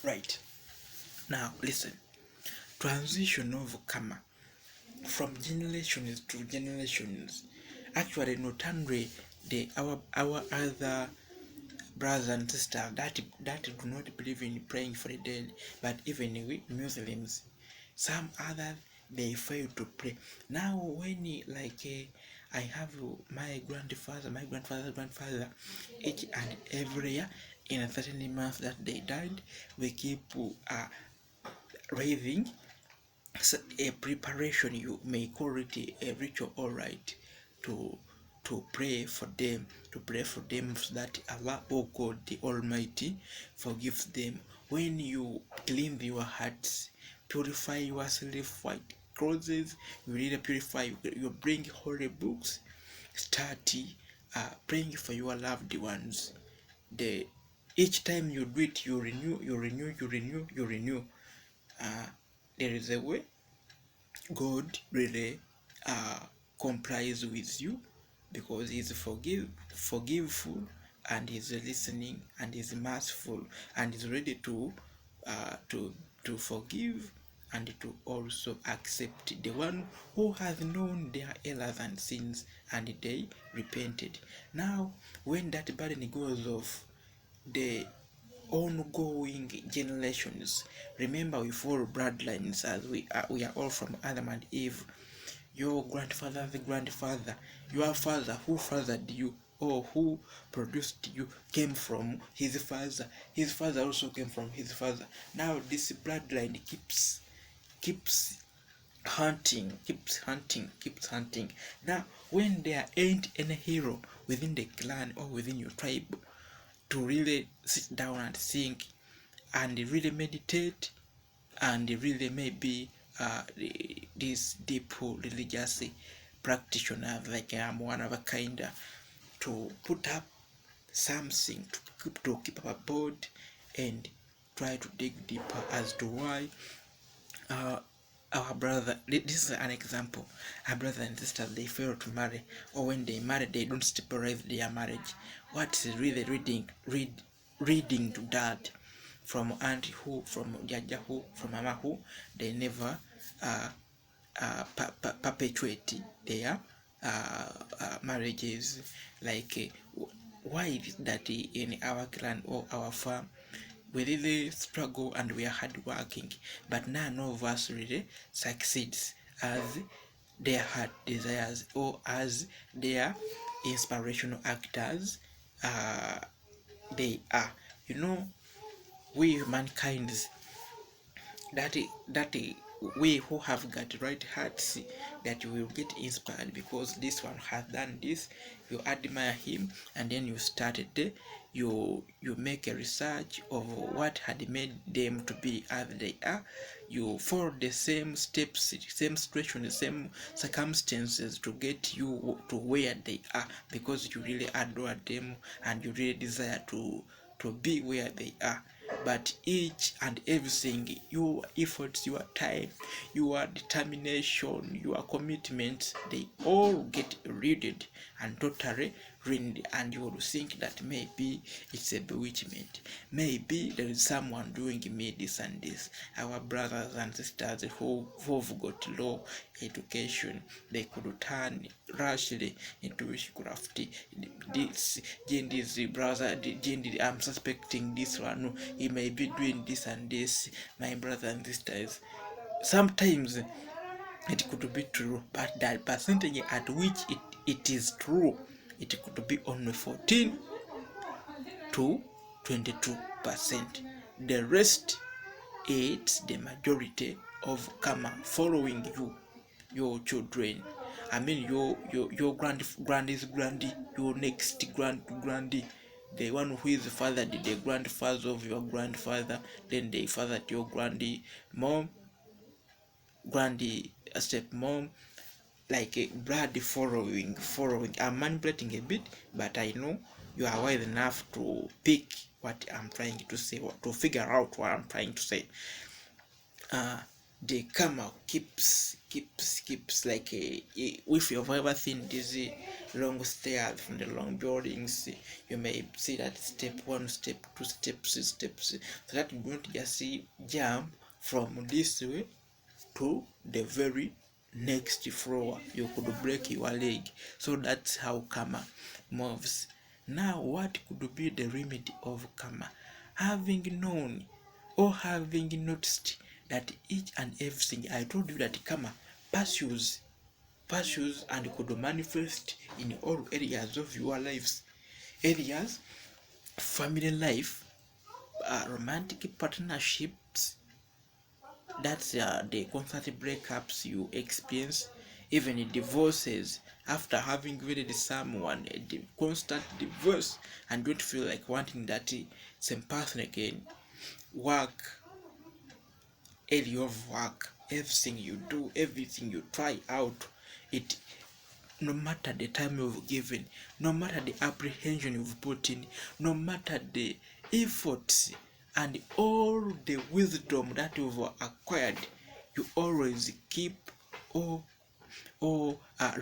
Right. Now listen. Transition of karma from generations to generations. Actually, not only our other brothers and sisters that do not believe in praying for the dead, but even we Muslims, some others they fail to pray. Now, when I have my grandfather's grandfather, each and every year in a certain month that they died, we keep raising a preparation, you may call it a ritual, all right, to pray for them, so that Allah, oh God the Almighty, forgives them. When you clean your hearts, purify yourself, white clothes, you really purify, you bring holy books, start praying for your loved ones. The Each time you do it, you renew. There is a way God really complies with you, because He's forgiveful, and He's listening, and He's merciful, and He's ready to forgive and to also accept the one who has known their errors and sins and they repented. Now, when that burden goes off, the ongoing generations. Remember, we follow bloodlines, as we are all from Adam and Eve. Your grandfather's grandfather, your father who fathered you or who produced you came from his father. His father also came from his father. Now this bloodline keeps hunting. Now, when there ain't any hero within the clan or within your tribe to really sit down and think and really meditate and really maybe these deep religious practitioners, like I'm one of a kind, to put up something to keep up a board and try to dig deeper as to why our brother, this is an example, our brother and sister, they fail to marry, or when they marry they don't stabilize their marriage. What's really reading to that, from auntie who, from jaja who, from mama who, they never perpetuate their marriages. Like why is it that in our clan or our farm we really struggle and we are hardworking, but none of us really succeeds as their heart desires or as their inspirational actors they are. You know, we mankind, that we who have got right hearts, that you will get inspired because this one has done this, you admire him, and then you started you make a research of what had made them to be as they are. You follow the same steps, same situation, the same circumstances to get you to where they are, because you really adore them and you really desire to be where they are. But each and everything, your efforts, your time, your determination, your commitment, they all get eroded and totally ruined, and you will think that maybe it's a bewitchment, maybe there is someone doing me this and this. Our brothers and sisters who've got low education, they could turn rashly into witchcraft. This Jendy's brother, Jendy, I'm suspecting this one, he may be doing this and this. My brothers and sisters, sometimes it could be true, but that percentage at which it is true, it could be only 14 to 22%. The rest, it's the majority of karma following you, your children. I mean your grandy's grandy, your next grandy, the one who is fathered the grandfather of your grandfather, then they fathered your grandy mom, grandy stepmom, like a blood following. I'm manipulating a bit, but I know you are wise enough to pick what I'm trying to say, or to figure out what I'm trying to say. the karma keeps like if you've ever seen these long stairs from the long buildings, you may see that step 1, step 2, step 3, so that you don't just jump from this way to the very next floor. You could break your leg. So that's how karma moves. Now what could be the remedy of karma? Having known or having noticed that each and everything, I told you that karma pursues and could manifest in all areas of your lives. Areas: family life, romantic partnerships, that's the constant breakups you experience, even divorces after having wedded someone, the constant divorce and don't feel like wanting that same person again. Work, area of work, everything you do, everything you try out, it, no matter the time you've given, no matter the apprehension you've put in, no matter the efforts and all the wisdom that you've acquired, you always keep or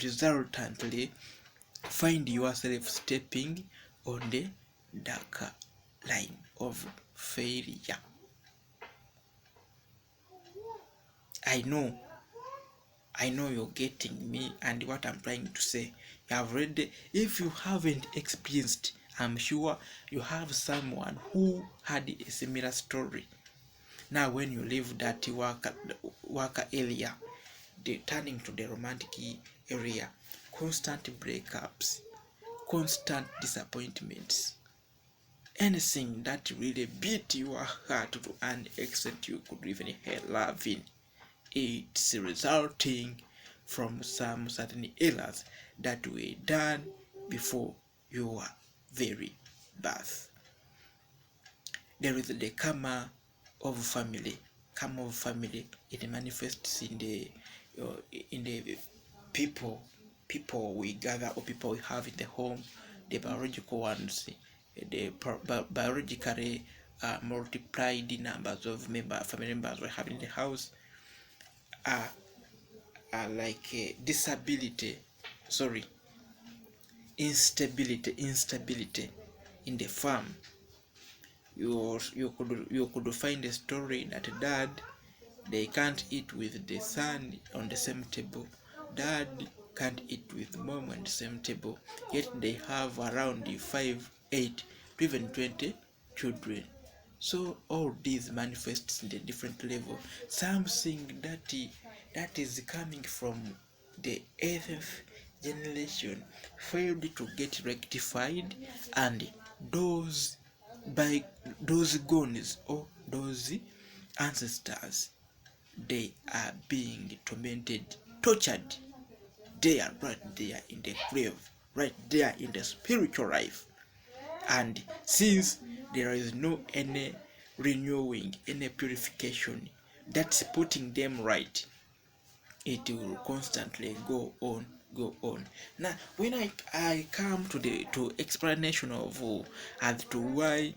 resultantly find yourself stepping on the darker line of failure. I know you're getting me and what I'm trying to say. You have read. If you haven't experienced, I'm sure you have someone who had a similar story. Now when you leave that worker area, the turning to the romantic area, constant breakups, constant disappointments, anything that really beat your heart to an extent you could even hate loving, it's resulting from some certain errors that were done before your very birth. There is the karma of family. Karma of family, it manifests in the people we gather or people we have in the home, the biological ones, the biologically multiplied numbers of family members we have in the house, are like disability, sorry, instability in the farm. You could find a story that dad, they can't eat with the son on the same table. Dad can't eat with mom on the same table. Yet they have around 5, 8 to even 20 children. So all these manifests in a different level. Something that is coming from the 8th generation failed to get rectified, and those goons or those ancestors, they are being tormented, tortured. They are right there in the grave, right there in the spiritual life. And since there is no any renewing, any purification that's putting them right, it will constantly go on. Now when I come to the explanation of as to why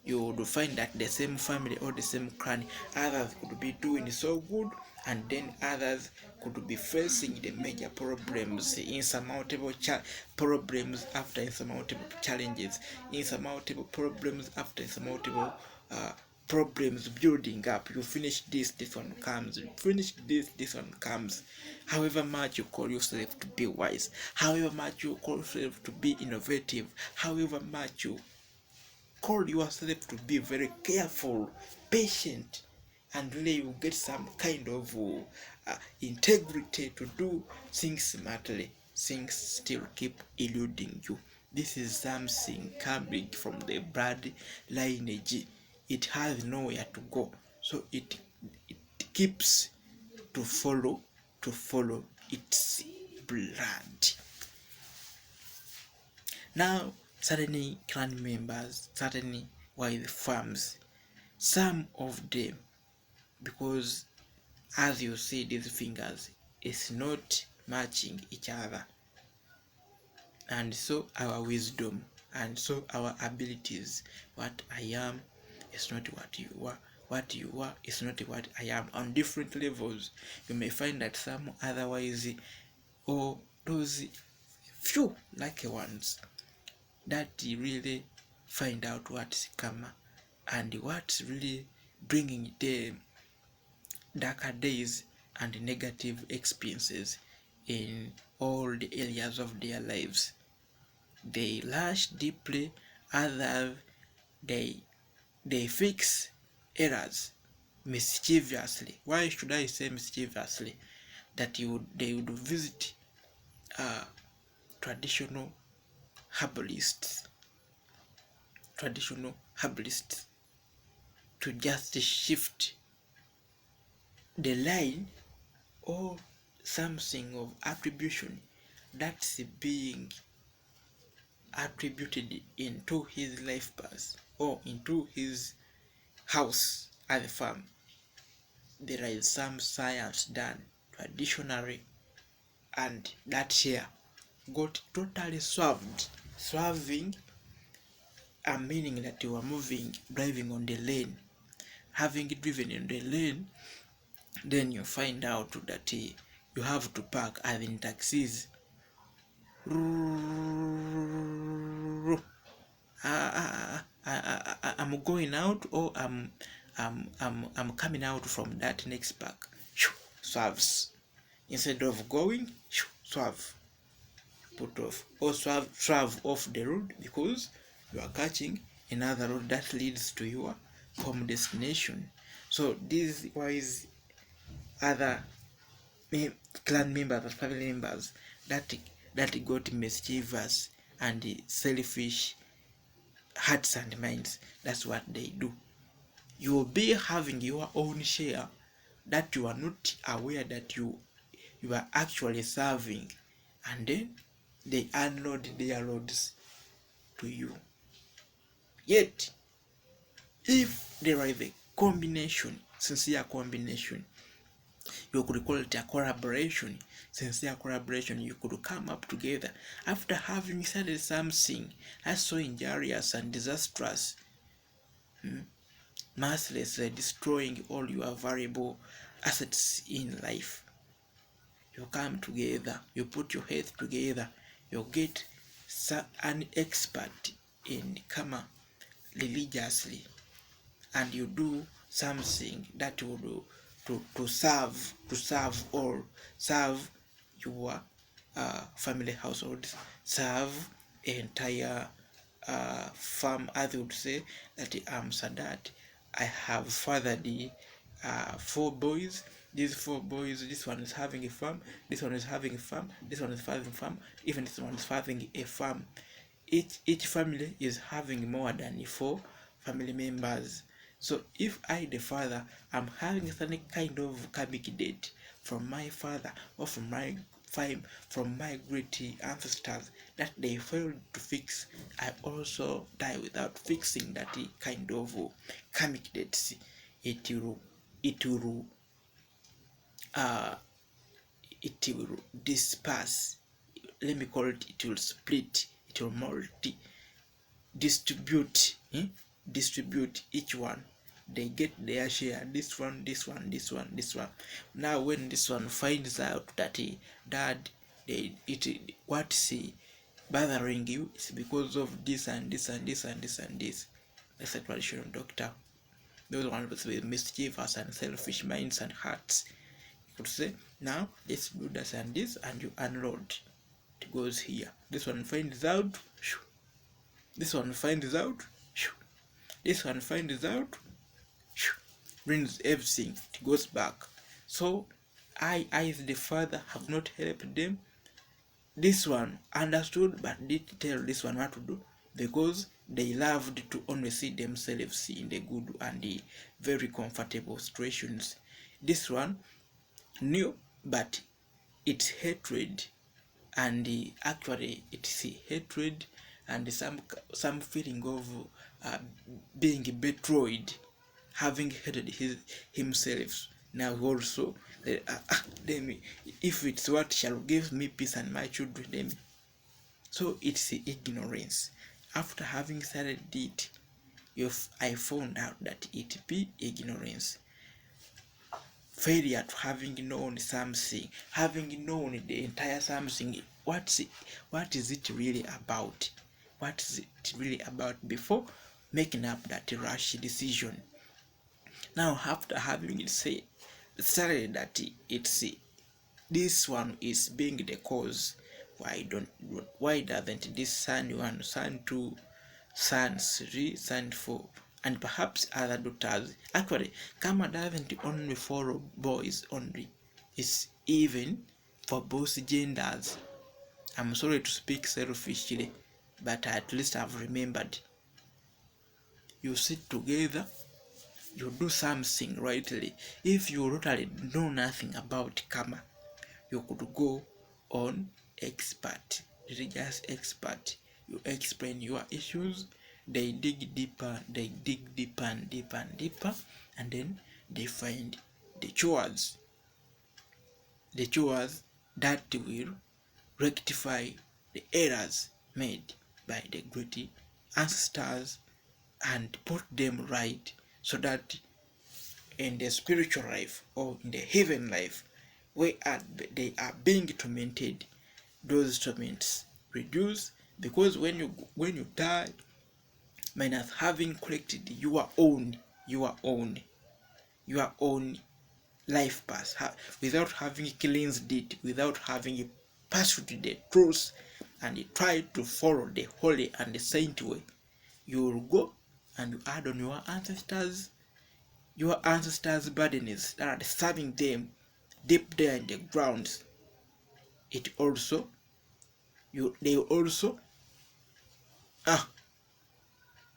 you would find that the same family or the same clan, others could be doing so good and then others could be facing the major problems, insurmountable problems after insurmountable challenges, insurmountable problems after insurmountable problems building up. You finish this one comes, you finish this one comes. However much you call yourself to be wise, however much you call yourself to be innovative, however much you call yourself to be very careful, patient, and really you get some kind of integrity to do things smartly, things still keep eluding you. This is something coming from the blood lineage. It has nowhere to go, so it keeps to follow its blood. Now certainly clan members, certainly wild farms, some of them, because as you see these fingers, it's not matching each other, and so our wisdom and so our abilities, what I am is not what you are, what you are is not what I am. On different levels, you may find that some otherwise, or those few lucky ones that really find out what's karma and what's really bringing the darker days and negative experiences in all the areas of their lives. They lash deeply, others they fix errors mischievously. Why should I say mischievously? That they would visit traditional herbalists, to just shift the line or something of attribution that's being attributed into his life path or into his house at the farm. There is some science done traditionally, and that here got totally swerved. Swerving a meaning that you are driving on the lane. Having driven in the lane, then you find out that you have to park as in taxis. I'm going out, or I'm coming out from that next park. Swerves. Instead of going, swerve, put off, or swerve off the road because you are catching another road that leads to your home destination. So these wise other clan members or family members that got mischievous and selfish hearts and minds. That's what they do. You will be having your own share that you are not aware that you are actually serving, and then they unload their loads to you. Yet, if there is a combination, sincere combination, you could call it a collaboration, sincere collaboration, you could come up together after having started something that's so injurious and disastrous, mercilessly destroying all your valuable assets in life. You come together, you put your heads together, you get an expert in karma religiously, and you do something that will do to serve your family households, serve entire farm. As would say that I'm Sadat, I have fathered 4 boys. These 4 boys, this one is having a farm, this one is having a farm, this one is having a farm, even this one is having a farm. Each family is having more than 4 family members. So if I, the father, am having some kind of karmic debt from my father or from my great ancestors that they failed to fix, I also die without fixing that kind of karmic debts. It will disperse. Let me call it. It will split. It will distribute each one. They get their share. This one. Now when this one finds out that dad, what's bothering you is because of this and this and this and this and this. That's a traditional doctor. Those ones with mischievous and selfish minds and hearts. You could say, now let's do this and this, and you unload. It goes here. This one finds out. This one finds out. This one finds out. Brings everything. It goes back. So I as the father have not helped them. This one understood but didn't tell this one what to do, because they loved to only see themselves in the good and the very comfortable situations. This one knew, but it's hatred, and actually it's hatred and some feeling of being betrayed, having hated himself. Now also, if it's what shall give me peace and my children, then so it's ignorance. After having started it, if I found out that it be ignorance, failure to having known something, having known the entire something, what is it really about? What is it really about before making up that rash decision? Now, after having started that it's this one is being the cause, why doesn't this son 1, son 2, son 3, son 4, and perhaps other daughters? Actually, karma doesn't only follow boys only, it's even for both genders. I'm sorry to speak selfishly, but at least I've remembered. You sit together, you do something rightly. If you totally know nothing about karma, you could go on expert, religious expert. You explain your issues, they dig deeper, they dig deeper and deeper and deeper, and then they find the chores that will rectify the errors made by the great ancestors and put them right, so that in the spiritual life or in the heaven life, where they are being tormented, those torments reduce, because when you die, minus having collected your own life path, without having cleansed it, without having pursued the truth and try to follow the holy and the saint way, you will go and you add on your ancestors' burdens that are serving them deep there in the ground. It also they also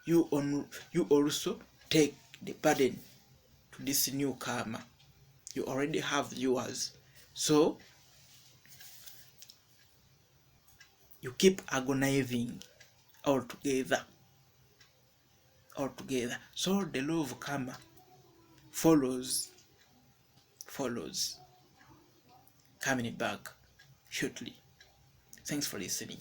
you also take the burden to this new karma. You already have yours, so you keep agonizing altogether. So the law of karma follows coming back shortly. Thanks for listening.